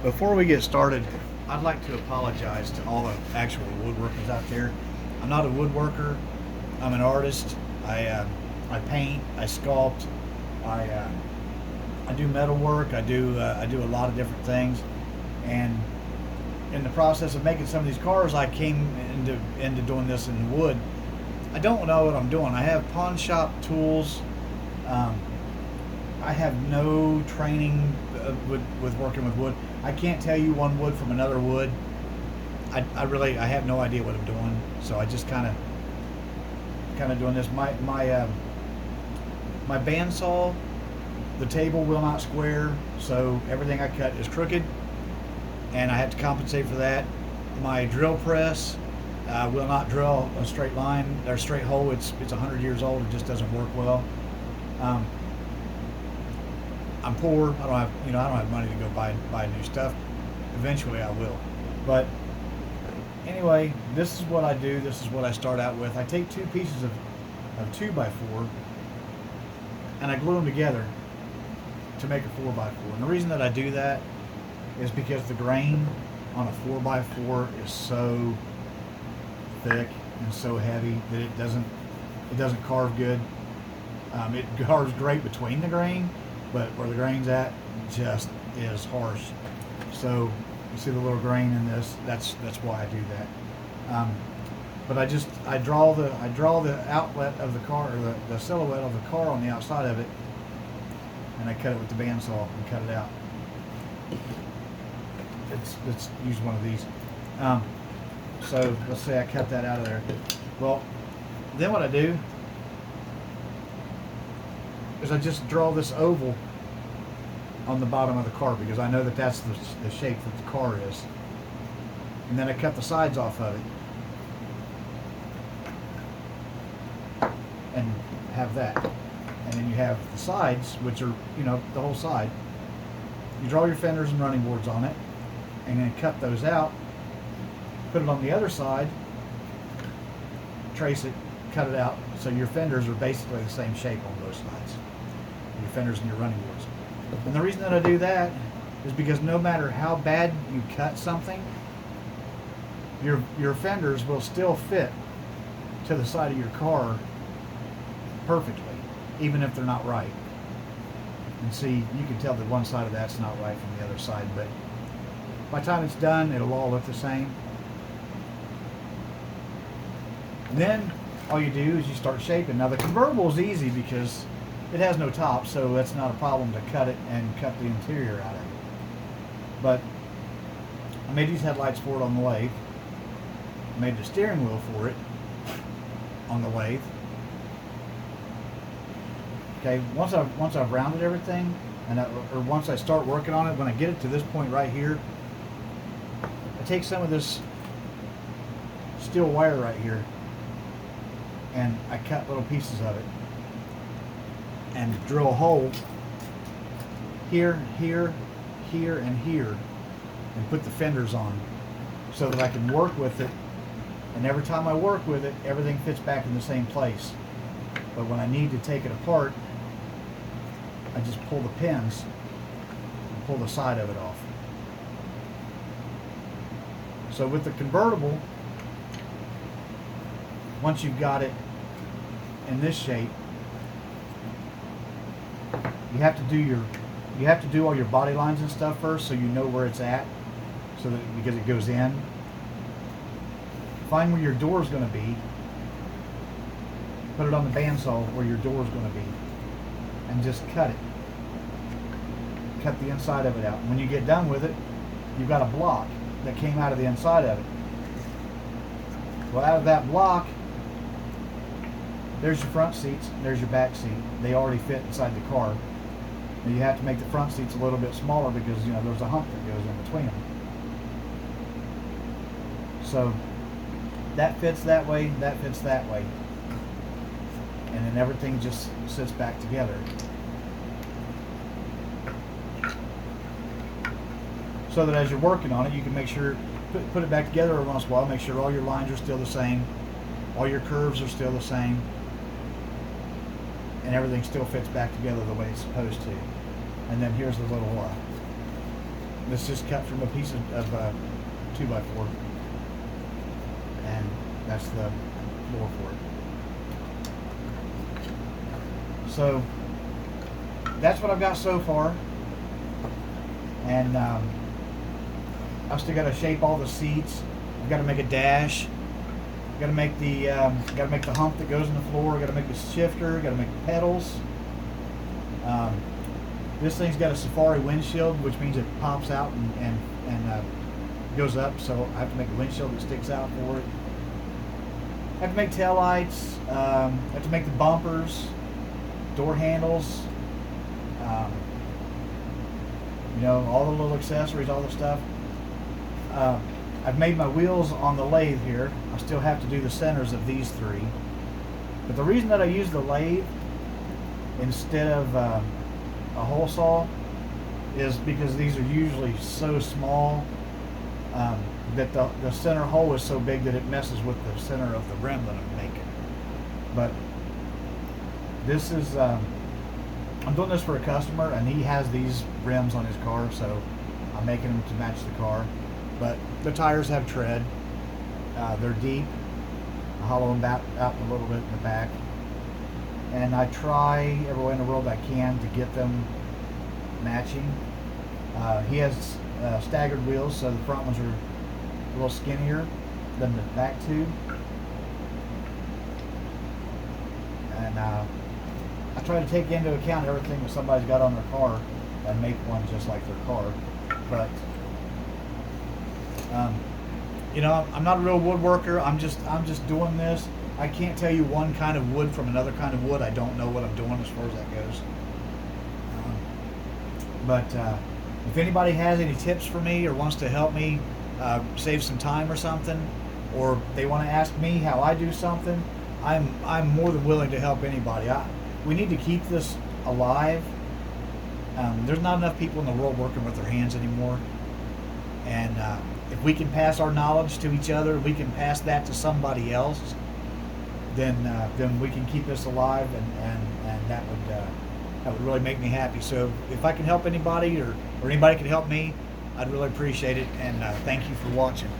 Before we get started, I'd like to apologize to all the actual woodworkers out there. I'm not a woodworker. I'm an artist. I paint. I sculpt. I uh, I do metal work. I do a lot of different things. And in the process of making some of these cars, I came into doing this in wood. I don't know what I'm doing. I have pawn shop tools. Um, I have no training with working with wood. I can't tell you one wood from another wood. I have no idea what I'm doing. So I just kind of doing this. My bandsaw, the table will not square, so everything I cut is crooked, and I have to compensate for that. My drill press will not drill a straight line or straight hole. It's 100 years old. It just doesn't work well. Um, I'm poor. I don't have money to go buy new stuff. Eventually, I will. But anyway, this is what I do. This is what I start out with. I take two pieces of 2x4 and I glue them together to make a 4x4. And the reason that I do that is because the grain on a 4x4 is so thick and so heavy that it doesn't carve good. It carves great between the grain, but where the grain's at just is harsh. So you see the little grain in this. That's why I do that. But I draw the outlet of the car, or the silhouette of the car on the outside of it, and I cut it with the bandsaw and cut it out. Let's use one of these. So let's say I cut that out of there. Well, then what I do is I just draw this oval on the bottom of the car because I know that that's the shape that the car is. And then I cut the sides off of it and have that. And then you have the sides, which are, the whole side. You draw your fenders and running boards on it, and then cut those out, put it on the other side, trace it, cut it out, so your fenders are basically the same shape on both sides. Your fenders and your running boards. And the reason that I do that is because no matter how bad you cut something, your fenders will still fit to the side of your car perfectly, even if they're not right. And see, you can tell that one side of that's not right from the other side, but by the time it's done, it'll all look the same. And then all you do is you start shaping. Now the convertible is easy because it has no top, so that's not a problem to cut it and cut the interior out of it. But I made these headlights for it on the lathe. I made the steering wheel for it on the lathe. Okay, once I've rounded everything, or once I start working on it, when I get it to this point right here, I take some of this steel wire right here and I cut little pieces of it and drill a hole here, here, here, and here, and put the fenders on so that I can work with it. And every time I work with it, everything fits back in the same place. But when I need to take it apart, I just pull the pins and pull the side of it off. So with the convertible, once you've got it in this shape, you have to do all your body lines and stuff first, so you know where it's at, so that because it goes in. Find where your door is going to be. Put it on the bandsaw where your door is going to be, and just cut it. Cut the inside of it out. When you get done with it, you've got a block that came out of the inside of it. Well, out of that block, there's your front seats, there's your back seat. They already fit inside the car. Now you have to make the front seats a little bit smaller because there's a hump that goes in between them. So that fits that way, that fits that way. And then everything just sits back together. So that as you're working on it, you can make sure, put it back together every once in a while, make sure all your lines are still the same, all your curves are still the same, and everything still fits back together the way it's supposed to. And then here's the little This is cut from a piece of 2x4, and that's the floor for it. So that's what I've got so far, and I've still got to shape all the seats. I've got to make a dash. Got to make the hump that goes in the floor. Got to make the shifter. Got to make the pedals. This thing's got a safari windshield, which means it pops out and goes up. So I have to make a windshield that sticks out for it. I have to make tail lights. I have to make the bumpers, door handles. All the little accessories, all the stuff. I've made my wheels on the lathe here. I still have to do the centers of these three. But the reason that I use the lathe instead of a hole saw is because these are usually so small that the center hole is so big that it messes with the center of the rim that I'm making. But this is, I'm doing this for a customer, and he has these rims on his car, so I'm making them to match the car. But the tires have tread. They're deep. I hollow them out a little bit in the back. And I try every way in the world I can to get them matching. He has staggered wheels, so the front ones are a little skinnier than the back two. And I try to take into account everything that somebody's got on their car and make one just like their car. But I'm not a real woodworker. I'm just doing this. I can't tell you one kind of wood from another kind of wood. I don't know what I'm doing as far as that goes. But if anybody has any tips for me or wants to help me save some time or something, or they want to ask me how I do something, I'm more than willing to help anybody. We need to keep this alive. There's not enough people in the world working with their hands anymore. And if we can pass our knowledge to each other, we can pass that to somebody else, then we can keep this alive, and that would really make me happy. So if I can help anybody or anybody can help me, I'd really appreciate it, and thank you for watching.